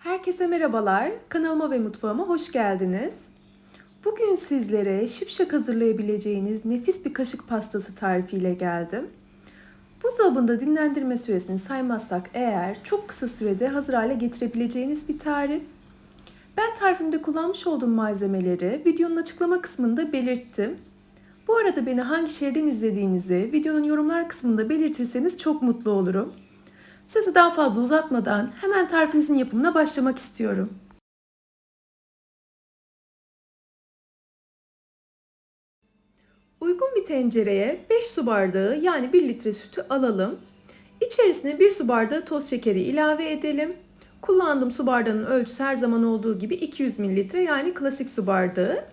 Herkese merhabalar. Kanalıma ve mutfağıma hoş geldiniz. Bugün sizlere şipşak hazırlayabileceğiniz nefis bir kaşık pastası tarifiyle geldim. Buzdolabında dinlendirme süresini saymazsak eğer çok kısa sürede hazır hale getirebileceğiniz bir tarif. Ben tarifimde kullanmış olduğum malzemeleri videonun açıklama kısmında belirttim. Bu arada beni hangi şehirden izlediğinizi videonun yorumlar kısmında belirtirseniz çok mutlu olurum. Sözü daha fazla uzatmadan hemen tarifimizin yapımına başlamak istiyorum. Uygun bir tencereye 5 su bardağı yani 1 litre sütü alalım. İçerisine 1 su bardağı toz şekeri ilave edelim. Kullandığım su bardağının ölçüsü her zaman olduğu gibi 200 mililitre yani klasik su bardağı.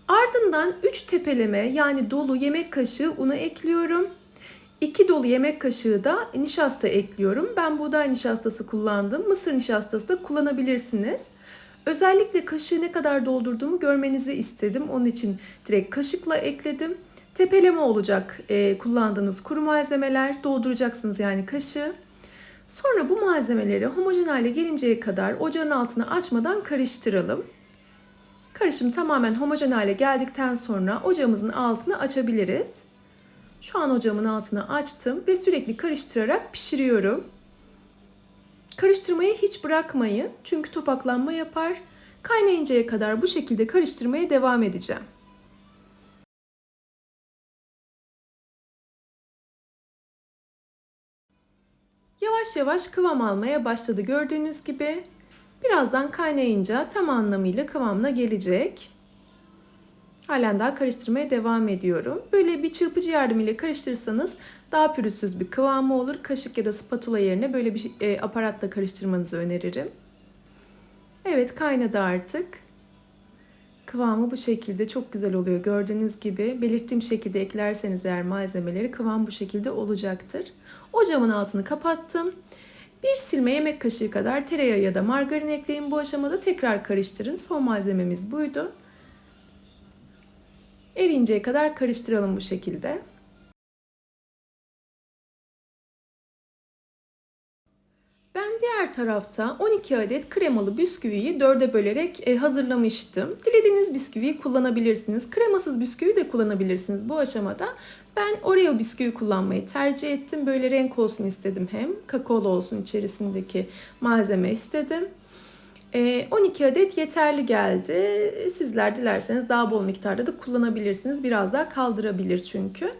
Ardından 3 tepeleme yani dolu yemek kaşığı unu ekliyorum. 2 dolu yemek kaşığı da nişasta ekliyorum. Ben buğday nişastası kullandım. Mısır nişastası da kullanabilirsiniz. Özellikle kaşığı ne kadar doldurduğumu görmenizi istedim. Onun için direkt kaşıkla ekledim. Tepeleme olacak kullandığınız kuru malzemeler. Dolduracaksınız yani kaşığı. Sonra bu malzemeleri homojen hale gelinceye kadar ocağın altını açmadan karıştıralım. Karışım tamamen homojen hale geldikten sonra ocağımızın altını açabiliriz. Şu an ocağımın altını açtım ve sürekli karıştırarak pişiriyorum. Karıştırmayı hiç bırakmayın çünkü topaklanma yapar. Kaynayıncaya kadar bu şekilde karıştırmaya devam edeceğim. Yavaş yavaş kıvam almaya başladı gördüğünüz gibi. Birazdan kaynayınca tam anlamıyla kıvamına gelecek. Halen daha karıştırmaya devam ediyorum. Böyle bir çırpıcı yardımıyla karıştırırsanız daha pürüzsüz bir kıvamı olur. Kaşık ya da spatula yerine böyle bir aparatla karıştırmanızı öneririm. Evet, kaynadı artık. Kıvamı bu şekilde çok güzel oluyor. Gördüğünüz gibi belirttiğim şekilde eklerseniz eğer malzemeleri kıvam bu şekilde olacaktır. Ocağımın altını kapattım. Bir silme yemek kaşığı kadar tereyağı ya da margarin ekleyin. Bu aşamada tekrar karıştırın. Son malzememiz buydu. Eriyinceye kadar karıştıralım bu şekilde. Ben diğer tarafta 12 adet kremalı bisküviyi 4'e bölerek hazırlamıştım. Dilediğiniz bisküviyi kullanabilirsiniz. Kremasız bisküvi de kullanabilirsiniz bu aşamada. Ben Oreo bisküvi kullanmayı tercih ettim. Böyle renk olsun istedim hem. Kakaolu olsun içerisindeki malzeme istedim. 12 adet yeterli geldi. Sizler dilerseniz daha bol miktarda da kullanabilirsiniz. Biraz daha kaldırabilir çünkü.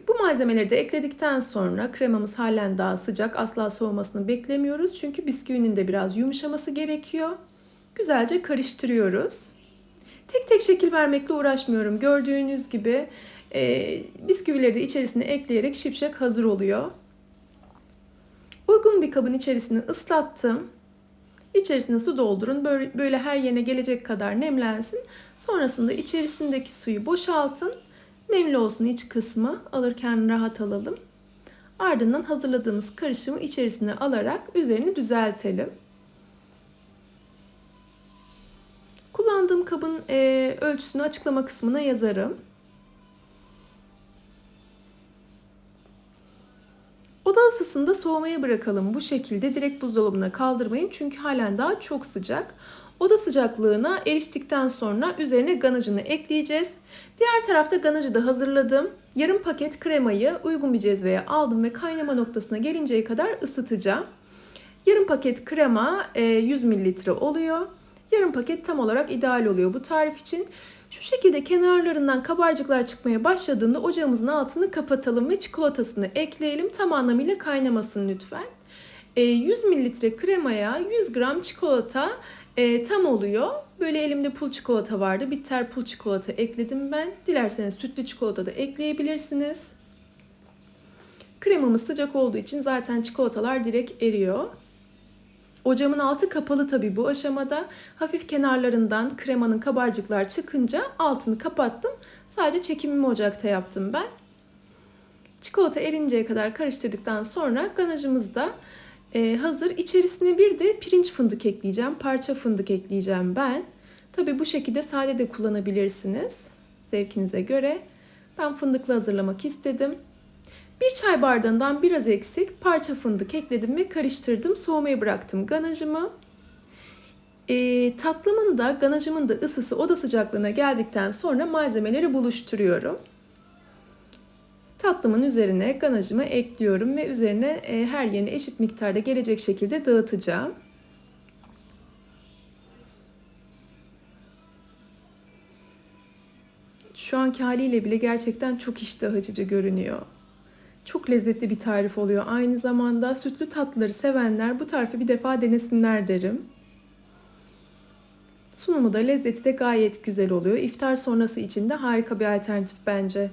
Bu malzemeleri de ekledikten sonra kremamız halen daha sıcak. Asla soğumasını beklemiyoruz. Çünkü bisküvinin de biraz yumuşaması gerekiyor. Güzelce karıştırıyoruz. Tek tek şekil vermekle uğraşmıyorum. Gördüğünüz gibi bisküvileri de içerisine ekleyerek şipşak hazır oluyor. Uygun bir kabın içerisini ıslattım. İçerisine su doldurun. Böyle her yerine gelecek kadar nemlensin. Sonrasında içerisindeki suyu boşaltın. Nemli olsun iç kısmı. Alırken rahat alalım. Ardından hazırladığımız karışımı içerisine alarak üzerini düzeltelim. Kullandığım kabın ölçüsünü açıklama kısmına yazarım. Oda ısısında soğumaya bırakalım. Bu şekilde direkt buzdolabına kaldırmayın çünkü halen daha çok sıcak. Oda sıcaklığına eriştikten sonra üzerine ganajını ekleyeceğiz. Diğer tarafta ganajı da hazırladım. Yarım paket kremayı uygun bir cezveye aldım ve kaynama noktasına gelinceye kadar ısıtacağım. Yarım paket krema 100 mililitre oluyor. Yarım paket tam olarak ideal oluyor bu tarif için. Şu şekilde kenarlarından kabarcıklar çıkmaya başladığında ocağımızın altını kapatalım ve çikolatasını ekleyelim. Tam anlamıyla kaynamasın lütfen. 100 mililitre kremaya 100 gram çikolata tam oluyor. Böyle elimde pul çikolata vardı. Bitter pul çikolata ekledim ben. Dilerseniz sütlü çikolata da ekleyebilirsiniz. Kremamız sıcak olduğu için zaten çikolatalar direkt eriyor. Ocağımın altı kapalı tabii bu aşamada. Hafif kenarlarından kremanın kabarcıklar çıkınca altını kapattım. Sadece çekimimi ocakta yaptım ben. Çikolata erinceye kadar karıştırdıktan sonra ganajımız da hazır. İçerisine bir de pirinç fındık ekleyeceğim. Parça fındık ekleyeceğim ben. Tabii bu şekilde sade de kullanabilirsiniz. Zevkinize göre. Ben fındıklı hazırlamak istedim. Bir çay bardağından biraz eksik parça fındık ekledim ve karıştırdım. Soğumaya bıraktım ganajımı. Tatlımın da ganajımın da ısısı oda sıcaklığına geldikten sonra malzemeleri buluşturuyorum. Tatlımın üzerine ganajımı ekliyorum ve üzerine her yerine eşit miktarda gelecek şekilde dağıtacağım. Şu anki haliyle bile gerçekten çok iştah açıcı görünüyor. Çok lezzetli bir tarif oluyor. Aynı zamanda sütlü tatlıları sevenler bu tarifi bir defa denesinler derim. Sunumu da lezzeti de gayet güzel oluyor. İftar sonrası için de harika bir alternatif bence.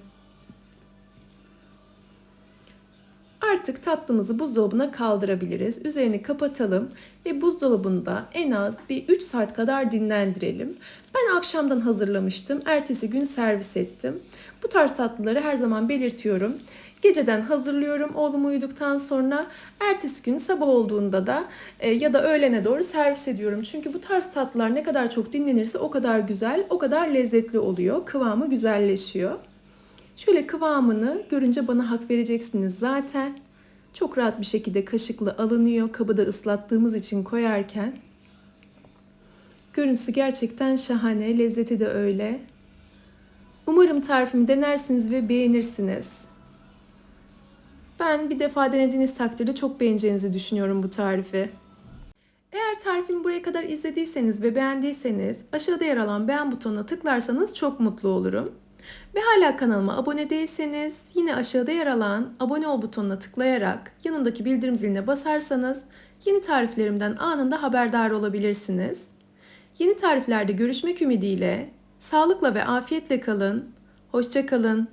Artık tatlımızı buzdolabına kaldırabiliriz. Üzerini kapatalım ve buzdolabında en az bir 3 saat kadar dinlendirelim. Ben akşamdan hazırlamıştım. Ertesi gün servis ettim. Bu tarz tatlıları her zaman belirtiyorum. Geceden hazırlıyorum oğlum uyuduktan sonra. Ertesi gün sabah olduğunda da ya da öğlene doğru servis ediyorum. Çünkü bu tarz tatlılar ne kadar çok dinlenirse o kadar güzel, o kadar lezzetli oluyor. Kıvamı güzelleşiyor. Şöyle kıvamını görünce bana hak vereceksiniz zaten. Çok rahat bir şekilde kaşıkla alınıyor. Kabı da ıslattığımız için koyarken. Görüntüsü gerçekten şahane, lezzeti de öyle. Umarım tarifimi denersiniz ve beğenirsiniz. Ben bir defa denediğiniz takdirde çok beğeneceğinizi düşünüyorum bu tarifi. Eğer tarifimi buraya kadar izlediyseniz ve beğendiyseniz aşağıda yer alan beğen butonuna tıklarsanız çok mutlu olurum. Ve hala kanalıma abone değilseniz yine aşağıda yer alan abone ol butonuna tıklayarak yanındaki bildirim ziline basarsanız yeni tariflerimden anında haberdar olabilirsiniz. Yeni tariflerde görüşmek ümidiyle sağlıkla ve afiyetle kalın. Hoşça kalın.